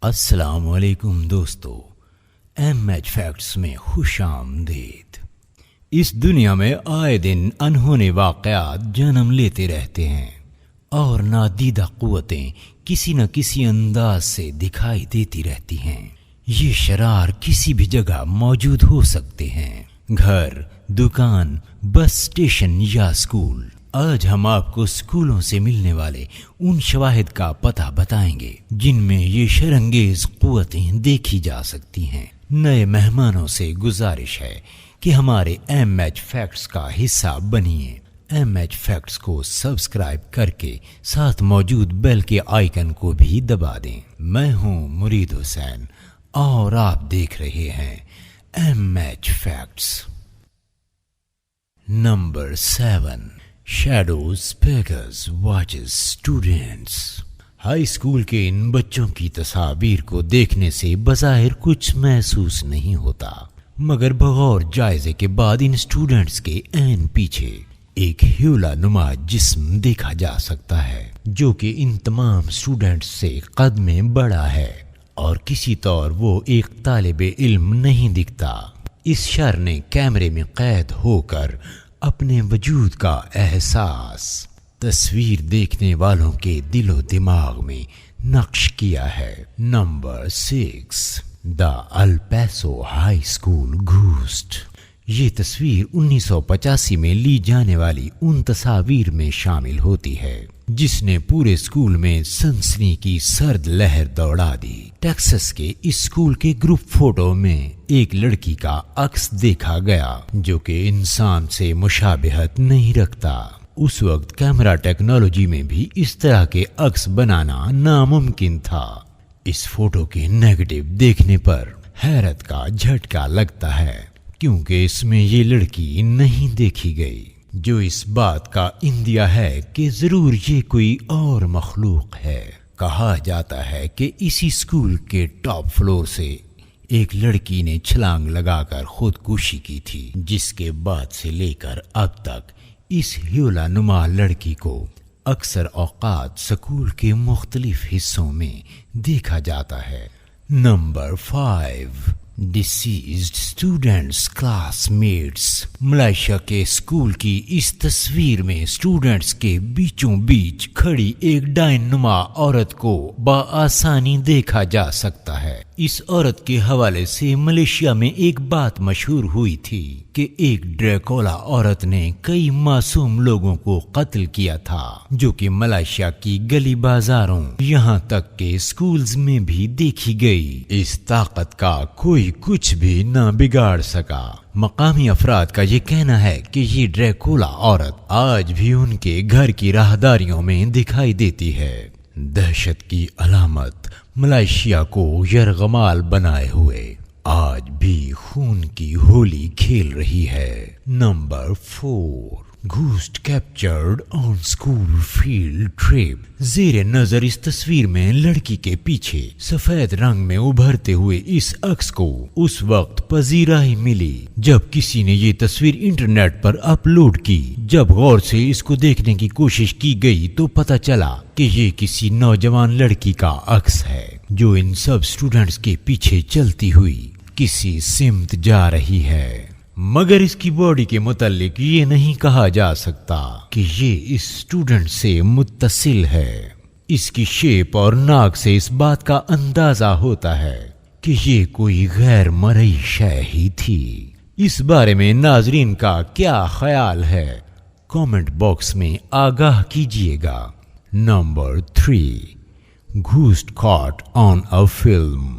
السلام علیکم دوستو، ایم ایچ فیکٹس میں خوش آمدید۔ اس دنیا میں آئے دن انہونے واقعات جنم لیتے رہتے ہیں اور نادیدہ قوتیں کسی نہ کسی انداز سے دکھائی دیتی رہتی ہیں۔ یہ شرار کسی بھی جگہ موجود ہو سکتے ہیں، گھر، دکان، بس اسٹیشن یا اسکول۔ آج ہم آپ کو اسکولوں سے ملنے والے ان شواہد کا پتہ بتائیں گے جن میں یہ شرانگیز قوتیں دیکھی جا سکتی ہیں۔ نئے مہمانوں سے گزارش ہے کہ ہمارے ایم ایچ فیکٹس کا حصہ بنیے۔ ایم ایچ فیکٹس کو سبسکرائب کر کے ساتھ موجود بیل کے آئیکن کو بھی دبا دیں۔ میں ہوں مرید حسین اور آپ دیکھ رہے ہیں M H facts. Number 7، shadows speakers watches students. High school کے ان بچوں کی تصاویر کو دیکھنے سے بظاہر کچھ محسوس نہیں ہوتا، مگر بغور جائزے کے بعد ان اسٹوڈینٹس کے عین پیچھے ایک ہیولا نما جسم دیکھا جا سکتا ہے جو کہ ان تمام اسٹوڈینٹس سے قد میں بڑا ہے، اور کسی طور وہ ایک طالب علم نہیں دکھتا۔ اس شر نے کیمرے میں قید ہو کر اپنے وجود کا احساس تصویر دیکھنے والوں کے دل و دماغ میں نقش کیا ہے۔ نمبر 6، دا الپیسو ہائی اسکول گھوسٹ۔ یہ تصویر 1985 میں لی جانے والی ان تصاویر میں شامل ہوتی ہے جس نے پورے اسکول میں سنسنی کی سرد لہر دوڑا دی۔ ٹیکساس کے اس اسکول کے گروپ فوٹو میں ایک لڑکی کا عکس دیکھا گیا جو کہ انسان سے مشابہت نہیں رکھتا۔ اس وقت کیمرہ ٹیکنالوجی میں بھی اس طرح کے عکس بنانا ناممکن تھا۔ اس فوٹو کے نیگیٹو دیکھنے پر حیرت کا جھٹکا لگتا ہے کیونکہ اس میں یہ لڑکی نہیں دیکھی گئی، جو اس بات کا اندیہ ہے کہ ضرور یہ کوئی اور مخلوق ہے۔ کہا جاتا ہے کہ اسی اسکول کے ٹاپ فلور سے ایک لڑکی نے چھلانگ لگا کر خودکشی کی تھی، جس کے بعد سے لے کر اب تک اس ہیولا نما لڑکی کو اکثر اوقات اسکول کے مختلف حصوں میں دیکھا جاتا ہے۔ نمبر 5، ڈیسیزڈ اسٹوڈنٹس کلاس میٹس۔ ملائیشیا کے اسکول کی اس تصویر میں اسٹوڈنٹس کے بیچوں بیچ کھڑی ایک ڈائن نما عورت کو بآسانی دیکھا جا سکتا ہے۔ اس عورت کے حوالے سے ملائیشیا میں ایک بات مشہور ہوئی تھی کہ ایک ڈریکولا عورت نے کئی معصوم لوگوں کو قتل کیا تھا، جو کہ ملائیشیا کی گلی بازاروں یہاں تک کہ اسکولز میں بھی دیکھی گئی۔ اس طاقت کا کوئی کچھ بھی نہ بگاڑ سکا۔ مقامی افراد کا یہ کہنا ہے کہ یہ ڈریکولا عورت آج بھی ان کے گھر کی راہداریوں میں دکھائی دیتی ہے۔ دہشت کی علامت ملائیشیا کو یرغمال بنائے ہوئے آج بھی خون کی ہولی کھیل رہی ہے۔ نمبر 4، گھوسٹ کیپچرڈ آن اسکول فیلڈ ٹرپ۔ زیر نظر اس تصویر میں لڑکی کے پیچھے سفید رنگ میں ابھرتے ہوئے اس عکس کو اس وقت پذیرائی ملی جب کسی نے یہ تصویر انٹرنیٹ پر اپلوڈ کی۔ جب غور سے اس کو دیکھنے کی کوشش کی گئی تو پتہ چلا کہ یہ کسی نوجوان لڑکی کا عکس ہے جو ان سب اسٹوڈنٹس کے پیچھے چلتی ہوئی کسی سمت جا رہی ہے، مگر اس کی باڈی کے متعلق یہ نہیں کہا جا سکتا کہ یہ اس اسٹوڈنٹ سے متصل ہے۔ اس کی شیپ اور ناک سے اس بات کا اندازہ ہوتا ہے کہ یہ کوئی غیر مرئی شے ہی تھی۔ اس بارے میں ناظرین کا کیا خیال ہے؟ کامنٹ باکس میں آگاہ کیجیے گا۔ Number 3، ghost caught on a film.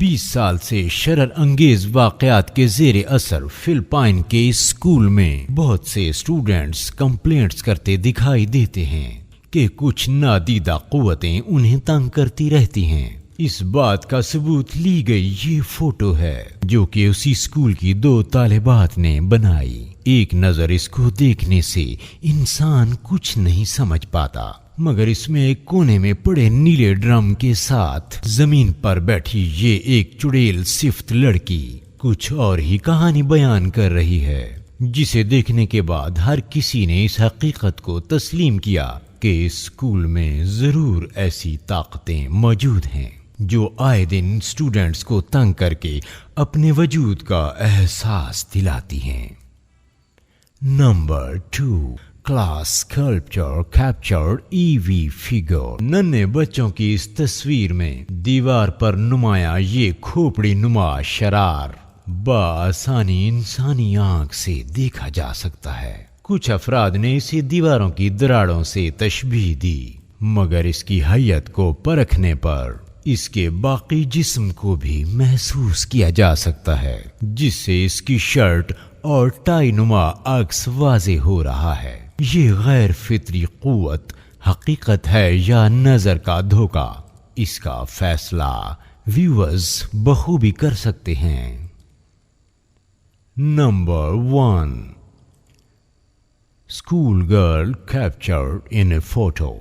20 سال سے شرر انگیز واقعات کے زیر اثر فلپائن کے اسکول میں بہت سے اسٹوڈنٹس کمپلینٹس کرتے دکھائی دیتے ہیں کہ کچھ نادیدہ قوتیں انہیں تنگ کرتی رہتی ہیں۔ اس بات کا ثبوت لی گئی یہ فوٹو ہے جو کہ اسی اسکول کی 2 طالبات نے بنائی۔ ایک نظر اس کو دیکھنے سے انسان کچھ نہیں سمجھ پاتا، مگر اس میں ایک کونے میں پڑے نیلے ڈرم کے ساتھ زمین پر بیٹھی یہ ایک چڑیل صفت لڑکی کچھ اور ہی کہانی بیان کر رہی ہے، جسے دیکھنے کے بعد ہر کسی نے اس حقیقت کو تسلیم کیا کہ اس اسکول میں ضرور ایسی طاقتیں موجود ہیں۔ جو آئے دن اسٹوڈنٹس کو تنگ کر کے اپنے وجود کا احساس دلاتی ہیں۔ Number 2، class sculpture captured EV figure. ننھے بچوں کی اس تصویر میں دیوار پر نمایاں یہ کھوپڑی نما شرار بآسانی انسانی آنکھ سے دیکھا جا سکتا ہے۔ کچھ افراد نے اسے دیواروں کی دراڑوں سے تشبیہ دی، مگر اس کی حیت کو پرکھنے پر اس کے باقی جسم کو بھی محسوس کیا جا سکتا ہے، جس سے اس کی شرٹ اور ٹائی نما عکس واضح ہو رہا ہے۔ یہ غیر فطری قوت حقیقت ہے یا نظر کا دھوکہ، اس کا فیصلہ ویورز بخوبی کر سکتے ہیں۔ Number 1، school girl captured in a photo.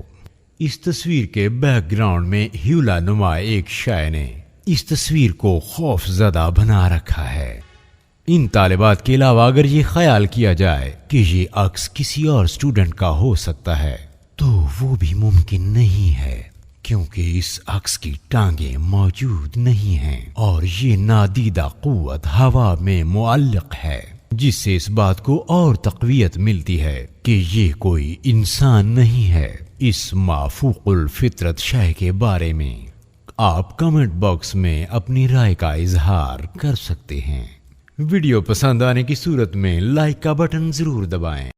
اس تصویر کے بیک گراؤنڈ میں ہیولا نما ایک شے نے اس تصویر کو خوف زدہ بنا رکھا ہے۔ ان طالبات کے علاوہ اگر یہ خیال کیا جائے کہ یہ عکس کسی اور اسٹوڈنٹ کا ہو سکتا ہے تو وہ بھی ممکن نہیں ہے، کیونکہ اس عکس کی ٹانگیں موجود نہیں ہیں اور یہ نادیدہ قوت ہوا میں معلق ہے، جس سے اس بات کو اور تقویت ملتی ہے کہ یہ کوئی انسان نہیں ہے۔ اس مافوق الفطرت شے کے بارے میں آپ کمنٹ باکس میں اپنی رائے کا اظہار کر سکتے ہیں۔ ویڈیو پسند آنے کی صورت میں لائک کا بٹن ضرور دبائیں۔